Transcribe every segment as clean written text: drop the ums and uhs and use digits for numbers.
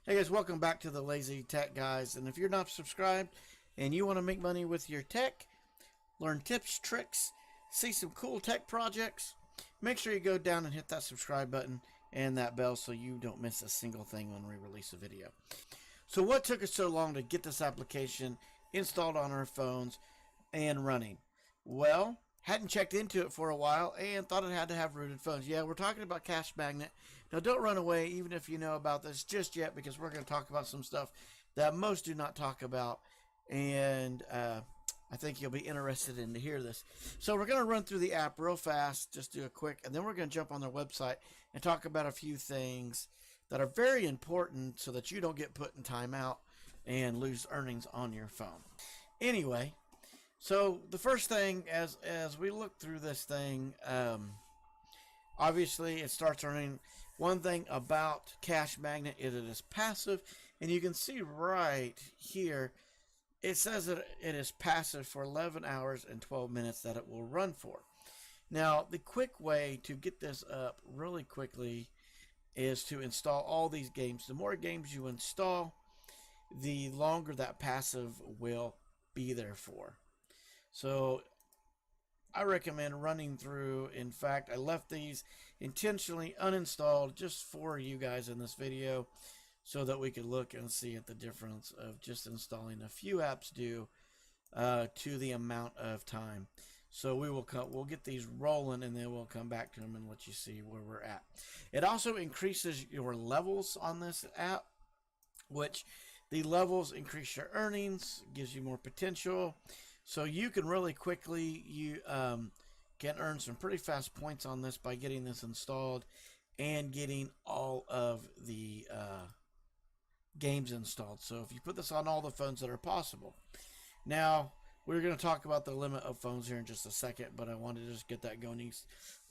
Hey guys, welcome back to the Lazy Tech Guys. And if you're not subscribed and you want to make money with your tech, learn tips, tricks, see some cool tech projects, make sure you go down and hit that subscribe button and that bell so you don't miss a single thing when we release a video. So what took us so long to get this application installed on our phones and running? Well, hadn't checked into it for a while and thought it had to have rooted phones. Yeah, we're talking about CashMagnet. Now, don't run away even if you know about this just yet, because we're going to talk about some stuff that most do not talk about, and I think you'll be interested in to hear this. So we're going to run through the app real fast, just do a quick, and then we're going to jump on their website and talk about a few things that are very important so that you don't get put in timeout and lose earnings on your phone. Anyway, so the first thing, as we look through this thing, obviously it starts earning. One thing about CashMagnet is it is passive, and you can see right here it says that it is passive for 11 hours and 12 minutes that it will run for. Now, the quick way to get this up really quickly is to install all these games. The more games you install, the longer that passive will be there for. So I recommend running through. In fact, I left these intentionally uninstalled just for you guys in this video so that we could look and see at the difference of just installing a few apps due to the amount of time. So we'll get these rolling, and then we'll come back to them and let you see where we're at. It also increases your levels on this app, which the levels increase your earnings, gives you more potential. So you can really quickly, can earn some pretty fast points on this by getting this installed and getting all of the games installed. So if you put this on all the phones that are possible. Now, we're going to talk about the limit of phones here in just a second, but I wanted to just get that going.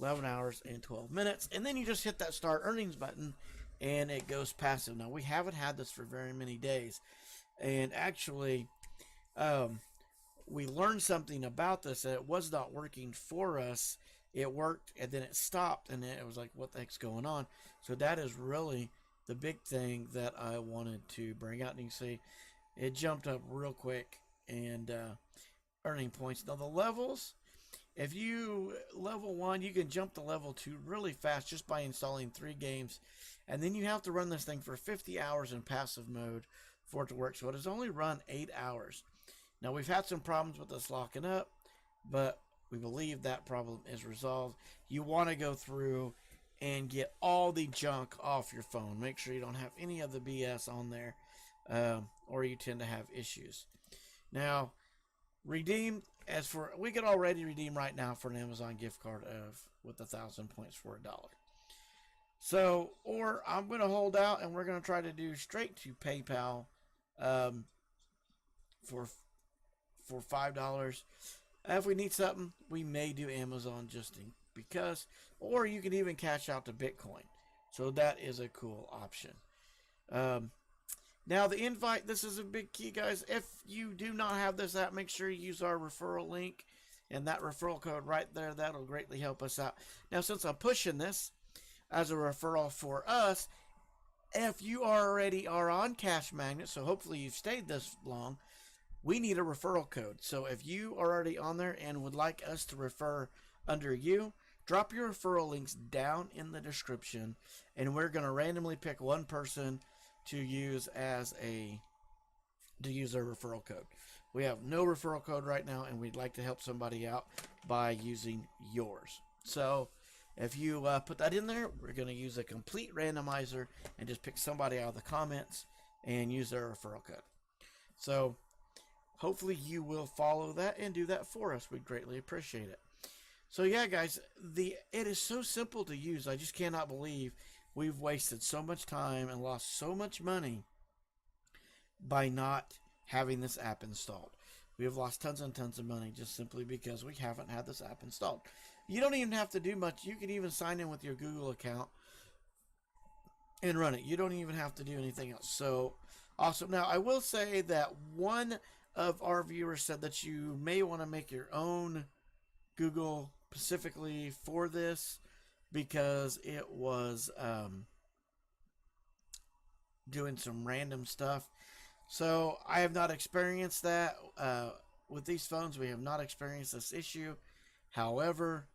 11 hours and 12 minutes. And then you just hit that start earnings button and it goes passive. Now, we haven't had this for very many days. And actually, we learned something about this, that it was not working for us. It worked and then it stopped, and then it was like, what the heck's going on? So that is really the big thing that I wanted to bring out. And you can see it jumped up real quick and earning points. Now the levels, if you level 1, you can jump to level 2 really fast just by installing 3 games, and then you have to run this thing for 50 hours in passive mode for it to work. So it has only run 8 hours. Now, we've had some problems with this locking up, but we believe that problem is resolved. You want to go through and get all the junk off your phone. Make sure you don't have any of the BS on there, or you tend to have issues. Now, redeem, we could already redeem right now for an Amazon gift card with 1,000 points for $1. So, or I'm going to hold out and we're going to try to do straight to PayPal for $5. If we need something, we may do Amazon just because, or you can even cash out to Bitcoin. So that is a cool option. Now the invite, this is a big key, guys. If you do not have this app, make sure you use our referral link and that referral code right there. That'll greatly help us out. Now, since I'm pushing this as a referral for us, if you already are on CashMagnet, so hopefully you've stayed this long, we need a referral code. So if you are already on there and would like us to refer under you, drop your referral links down in the description, and we're going to randomly pick one person to use as our referral code. We have no referral code right now, and we'd like to help somebody out by using yours. So if you put that in there, we're going to use a complete randomizer and just pick somebody out of the comments and use their referral code. So hopefully you will follow that and do that for us. We'd greatly appreciate it. So yeah, guys, it is so simple to use. I just cannot believe we've wasted so much time and lost so much money by not having this app installed. We have lost tons and tons of money just simply because we haven't had this app installed. You don't even have to do much. You can even sign in with your Google account and run it. You don't even have to do anything else. So awesome. Now, I will say that one of our viewers said that you may want to make your own Google specifically for this, because it was doing some random stuff. So I have not experienced that with these phones. We have not experienced this issue. However,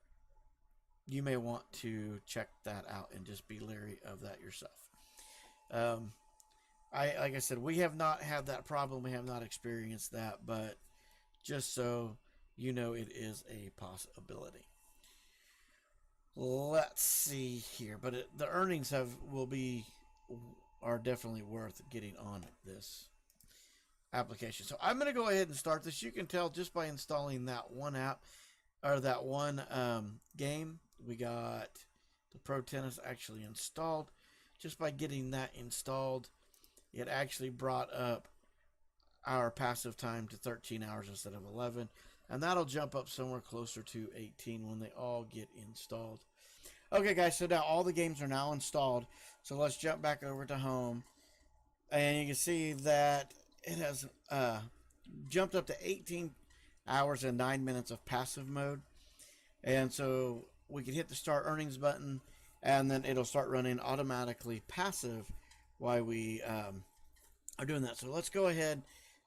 you may want to check that out and just be leery of that yourself. Um, like I said, we have not had that problem. We have not experienced that, but just so you know, it is a possibility. Let's see here, but the earnings are definitely worth getting on this application. So I'm going to go ahead and start this. You can tell just by installing that one app or that one game. We got the Pro Tennis actually installed. Just by getting that installed, it actually brought up our passive time to 13 hours instead of 11. And that'll jump up somewhere closer to 18 when they all get installed. Okay, guys, so now all the games are now installed. So let's jump back over to home. And you can see that it has jumped up to 18 hours and 9 minutes of passive mode. And so we can hit the start earnings button, and then it'll start running automatically passive while we are doing that. So let's go ahead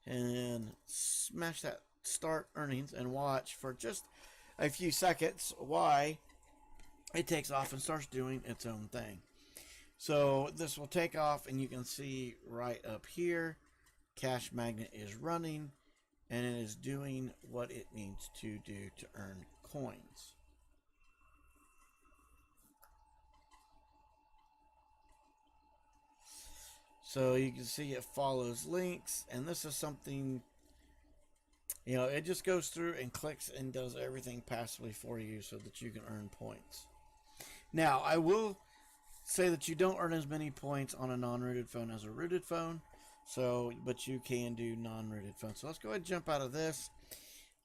and smash that start earnings and watch for just a few seconds why it takes off and starts doing its own thing. So this will take off, and you can see right up here, CashMagnet is running, and it is doing what it needs to do to earn coins. So you can see it follows links, and this is something, it just goes through and clicks and does everything passively for you so that you can earn points. Now, I will say that you don't earn as many points on a non-rooted phone as a rooted phone, but you can do non-rooted phones. So let's go ahead and jump out of this,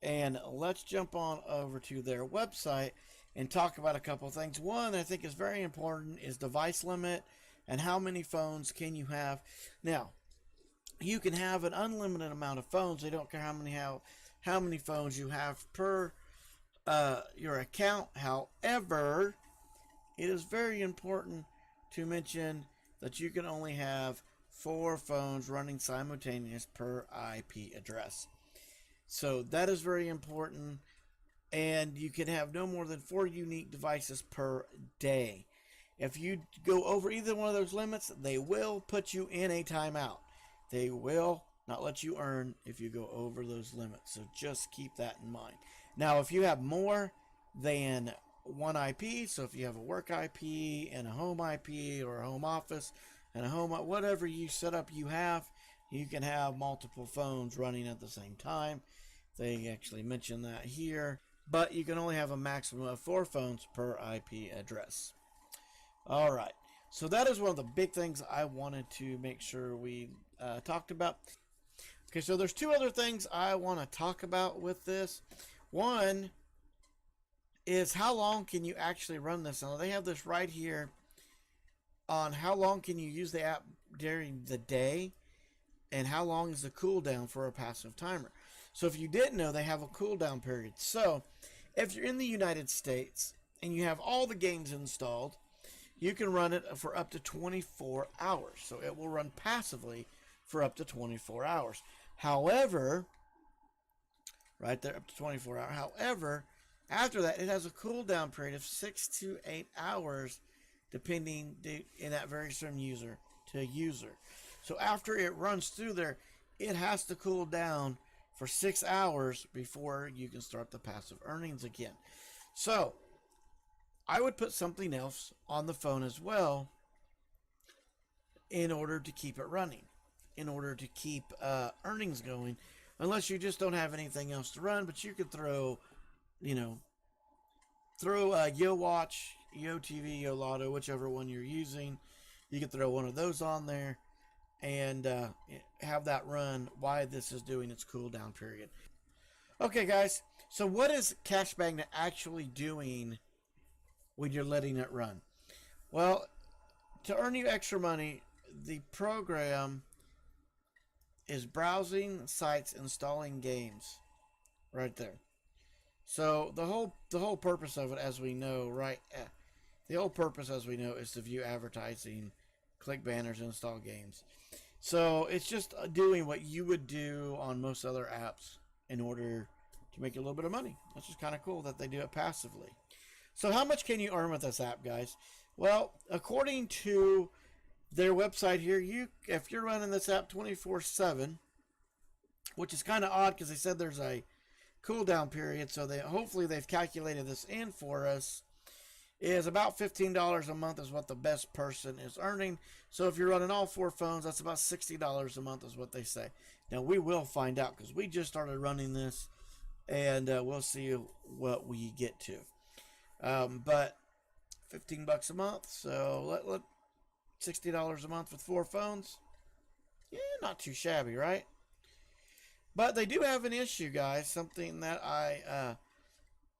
and let's jump on over to their website and talk about a couple things. One I think is very important is device limit and how many phones can you have. Now, you can have an unlimited amount of phones. They don't care how many phones you have per your account. However, it is very important to mention that you can only have 4 phones running simultaneous per IP address. So that is very important, and you can have no more than 4 unique devices per day. If you go over either one of those limits, they will put you in a timeout. They will not let you earn if you go over those limits. So just keep that in mind. Now, if you have more than one IP, so if you have a work IP and a home IP or a home office and a home, whatever you set up you can have multiple phones running at the same time. They actually mention that here, but you can only have a maximum of 4 phones per IP address. All right, so that is one of the big things I wanted to make sure we talked about. Okay, so there's 2 other things I want to talk about with this. One is how long can you actually run this? Now, they have this right here on how long can you use the app during the day and how long is the cooldown for a passive timer. So if you didn't know, they have a cooldown period. So if you're in the United States and you have all the games installed, you can run it for up to 24 hours. So it will run passively for up to 24 hours. However, right there, up to 24 hours. However, after that, it has a cooldown period of 6 to 8 hours, depending in that varies from user to user. So after it runs through there, it has to cool down for 6 hours before you can start the passive earnings again. So I would put something else on the phone as well in order to keep it running, in order to keep earnings going, unless you just don't have anything else to run. But you could throw Yo Watch, Yo TV, Yo Lotto, whichever one you're using. You could throw one of those on there and have that run while this is doing its cooldown period. Okay, guys, so what is CashMagnet actually doing when you're letting it run? Well, to earn you extra money, the program is browsing sites, installing games right there. So the whole purpose of it, as we know, right? The whole purpose, as we know, is to view advertising click banners, install games. So it's just doing what you would do on most other apps in order to make a little bit of money. That's just kind of cool that they do it passively. So how much can you earn with this app, guys? Well, according to their website here, if you're running this app 24/7, which is kind of odd because they said there's a cooldown period, so hopefully they've calculated this in for us, is about $15 a month is what the best person is earning. So if you're running all 4 phones, that's about $60 a month is what they say. Now we will find out because we just started running this, and we'll see what we get to. But $15 a month, so let $60 a month with 4 phones. Yeah, not too shabby, right? But they do have an issue, guys. Something that I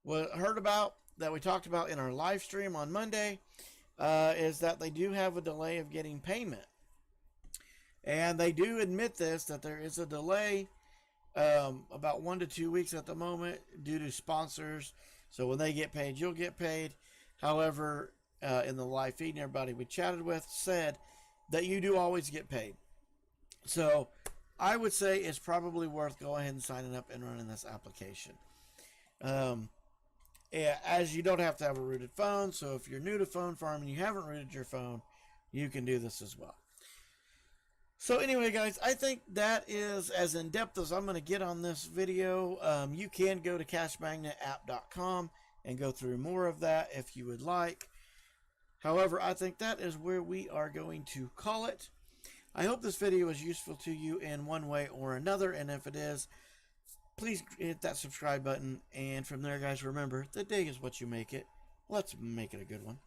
heard about, that we talked about in our live stream on Monday, is that they do have a delay of getting payment. And they do admit this, that there is a delay, about 1 to 2 weeks at the moment, due to sponsors. So when they get paid, you'll get paid. However, in the live feed, and everybody we chatted with said that you do always get paid. So I would say it's probably worth going ahead and signing up and running this application. As you don't have to have a rooted phone, so if you're new to phone farm and you haven't rooted your phone, you can do this as well. So anyway, guys, I think that is as in-depth as I'm going to get on this video. You can go to CashMagnetApp.com and go through more of that if you would like. However, I think that is where we are going to call it. I hope this video was useful to you in one way or another, and if it is, please hit that subscribe button. And from there, guys, remember, the day is what you make it. Let's make it a good one.